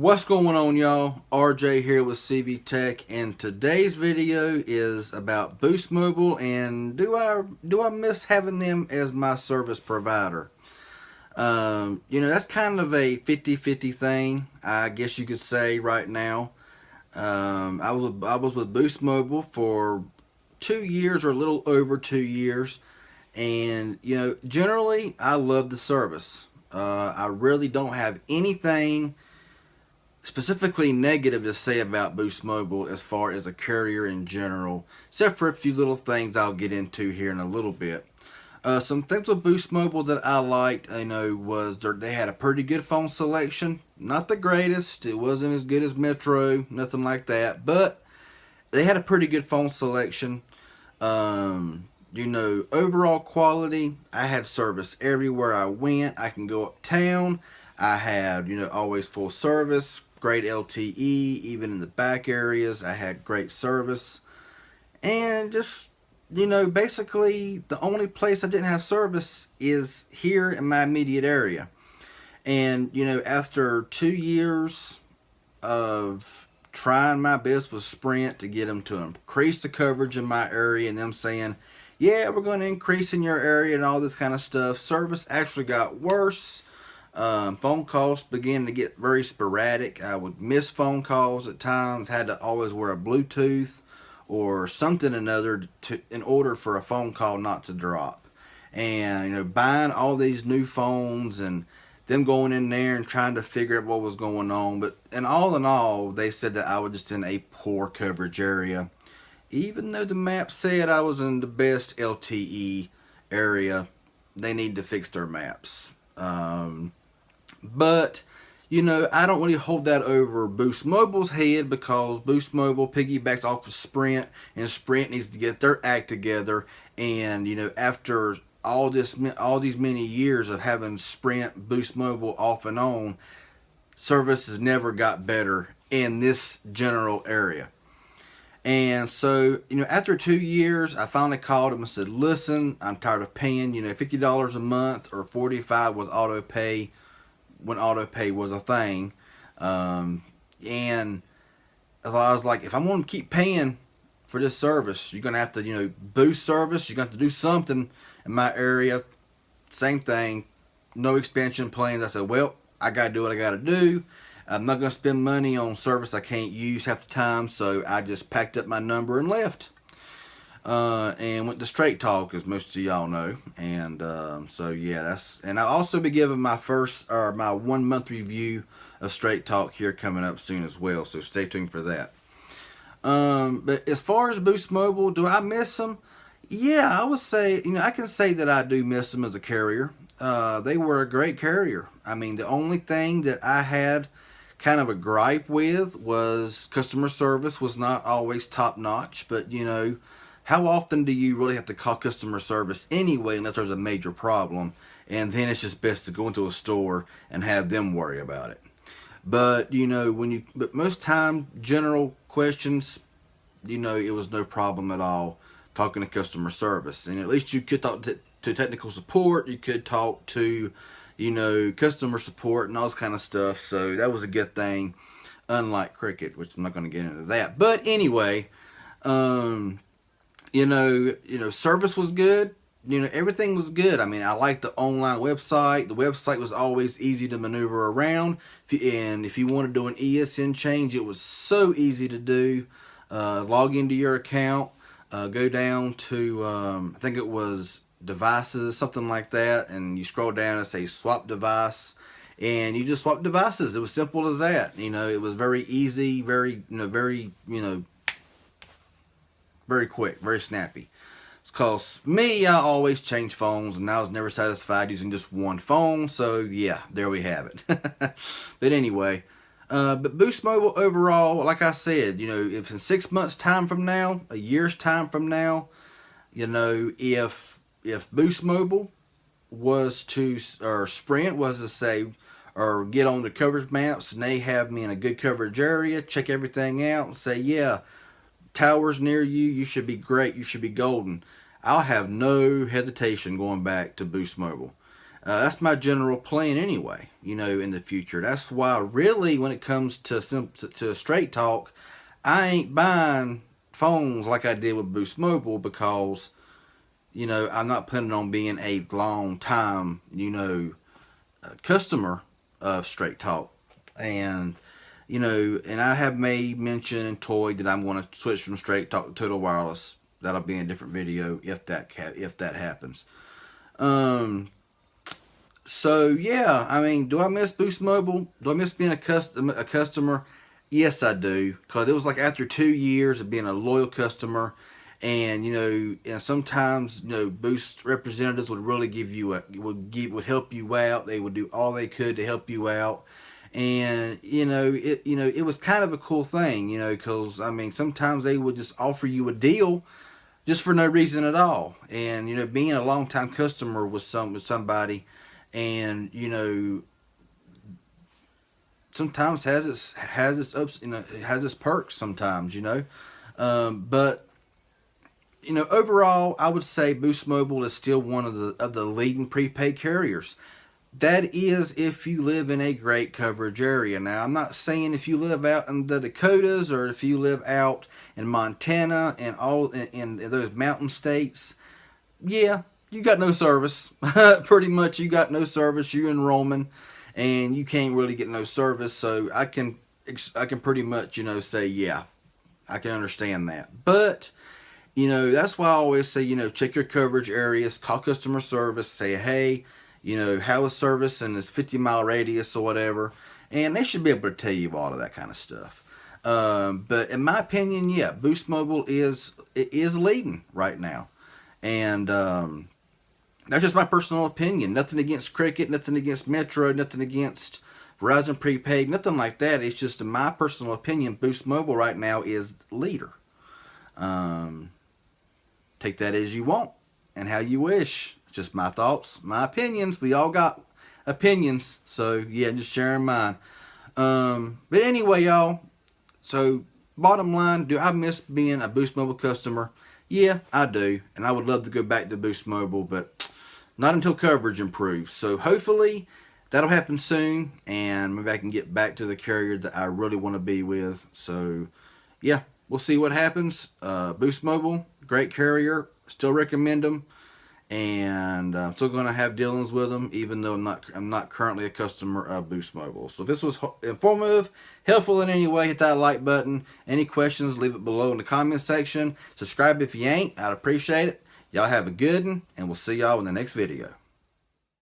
What's going on, y'all? RJ here with CV Tech, and today's video is about Boost Mobile and do I miss having them as my service provider? That's kind of a 50-50 thing, I guess you could say right now. I was with Boost Mobile for 2 years or a little over 2 years, and generally I love the service. I really don't have anything specifically negative to say about Boost Mobile as far as a carrier in general, except for a few little things I'll get into here in a little bit. Some things with Boost Mobile that I liked, was they had a pretty good phone selection. Not the greatest, it wasn't as good as Metro, nothing like that, but they had a pretty good phone selection. Overall quality, I had service everywhere I went. I can go uptown. I had, always full service, great LTE, even in the back areas, I had great service. And just, basically the only place I didn't have service is here in my immediate area. And, after 2 years of trying my best with Sprint to get them to increase the coverage in my area and them saying, yeah, we're going to increase in your area and all this kind of stuff, service actually got worse. Phone calls began to get very sporadic. I would miss phone calls at times, had to always wear a Bluetooth or something another in order for a phone call not to drop. And buying all these new phones and them going in there and trying to figure out what was going on. But in all, they said that I was just in a poor coverage area. Even though the map said I was in the best LTE area, they need to fix their maps. But, I don't really hold that over Boost Mobile's head because Boost Mobile piggybacked off of Sprint, and Sprint needs to get their act together. And, after all these many years of having Sprint, Boost Mobile off and on, service has never got better in this general area. And so, after 2 years, I finally called them and said, listen, I'm tired of paying, $50 a month or $45 with auto pay when auto pay was a thing. And I was like, if I'm going to keep paying for this service, you're going to have to, boost service. You're going to have to do something in my area. Same thing. No expansion plans. I said, well, I got to do what I got to do. I'm not going to spend money on service I can't use half the time. So I just packed up my number and left. And went to Straight Talk, as most of y'all know. And and I'll also be giving my my 1 month review of Straight Talk here coming up soon as well. So stay tuned for that. But as far as Boost Mobile, do I miss them? Yeah, I would say, I can say that I do miss them as a carrier. They were a great carrier. I mean, the only thing that I had kind of a gripe with was customer service was not always top notch, but how often do you really have to call customer service anyway unless there's a major problem? And then it's just best to go into a store and have them worry about it. But but most time general questions, it was no problem at all talking to customer service. And at least you could talk to technical support, you could talk to customer support and all this kind of stuff. So that was a good thing, unlike Cricket, which I'm not going to get into that. But anyway, service was good. Everything was good. I mean, I liked the online website. The website was always easy to maneuver around. If you want to do an ESN change, it was so easy to do. Log into your account, go down to, I think it was devices, something like that, and you scroll down and say swap device, and you just swap devices. It was simple as that. It was very easy, very quick, very snappy. Because me, I always change phones, and I was never satisfied using just one phone. So yeah, there we have it. But anyway, but Boost Mobile overall, like I said, if in 6 months' time from now, a year's time from now, if Boost Mobile was to, or Sprint was to say, or get on the coverage maps and they have me in a good coverage area, check everything out and say, yeah, towers near you, you should be great, you should be golden, I'll have no hesitation going back to Boost Mobile. That's my general plan anyway, you know, in the future. That's why, really, when it comes to Straight Talk, I ain't buying phones like I did with Boost Mobile because, you know, I'm not planning on being a long time, you know, customer of Straight Talk. And, you know, and I have made mention and toyed that I'm going to switch from Straight Talk to Total Wireless. That'll be in a different video if that happens. So yeah, I mean, do I miss Boost Mobile? Do I miss being a customer? Yes, I do, because it was like after 2 years of being a loyal customer, and you know, and sometimes, you know, Boost representatives would really give you would help you out. They would do all they could to help you out, and it was kind of a cool thing, you know, because I mean, sometimes they would just offer you a deal just for no reason at all. And you know, being a long time customer with somebody, and you know, sometimes has its ups, you know, it has its perks sometimes, you know. But you know, overall, I would say Boost Mobile is still one of the leading prepaid carriers. That is if you live in a great coverage area. Now, I'm not saying if you live out in the Dakotas or if you live out in Montana and all in those mountain states. Yeah, you got no service. Pretty much, you got no service. You're in Roman, and you can't really get no service. So I can pretty much, you know, say, yeah, I can understand that. But you know, that's why I always say, you know, check your coverage areas, call customer service, say, hey, you know, how is service in this 50-mile radius or whatever, and they should be able to tell you all of that kind of stuff. But in my opinion, yeah, Boost Mobile is leading right now, and that's just my personal opinion. Nothing against Cricket, nothing against Metro, nothing against Verizon Prepaid, nothing like that. It's just in my personal opinion, Boost Mobile right now is leader. Take that as you want and how you wish. It's just my thoughts, my opinions. We all got opinions, so yeah, just sharing mine. But anyway, y'all. So bottom line, do I miss being a Boost Mobile customer? Yeah, I do, and I would love to go back to Boost Mobile, but not until coverage improves. So hopefully that'll happen soon, and maybe I can get back to the carrier that I really want to be with. So yeah, we'll see what happens. Boost Mobile, great carrier. Still recommend them, and I'm still going to have dealings with them, even though I'm not currently a customer of Boost Mobile. So if this was informative, helpful in any way, hit that like button. Any questions, leave it below in the comment section. Subscribe if you ain't. I'd appreciate it. Y'all have a good one, and we'll see y'all in the next video.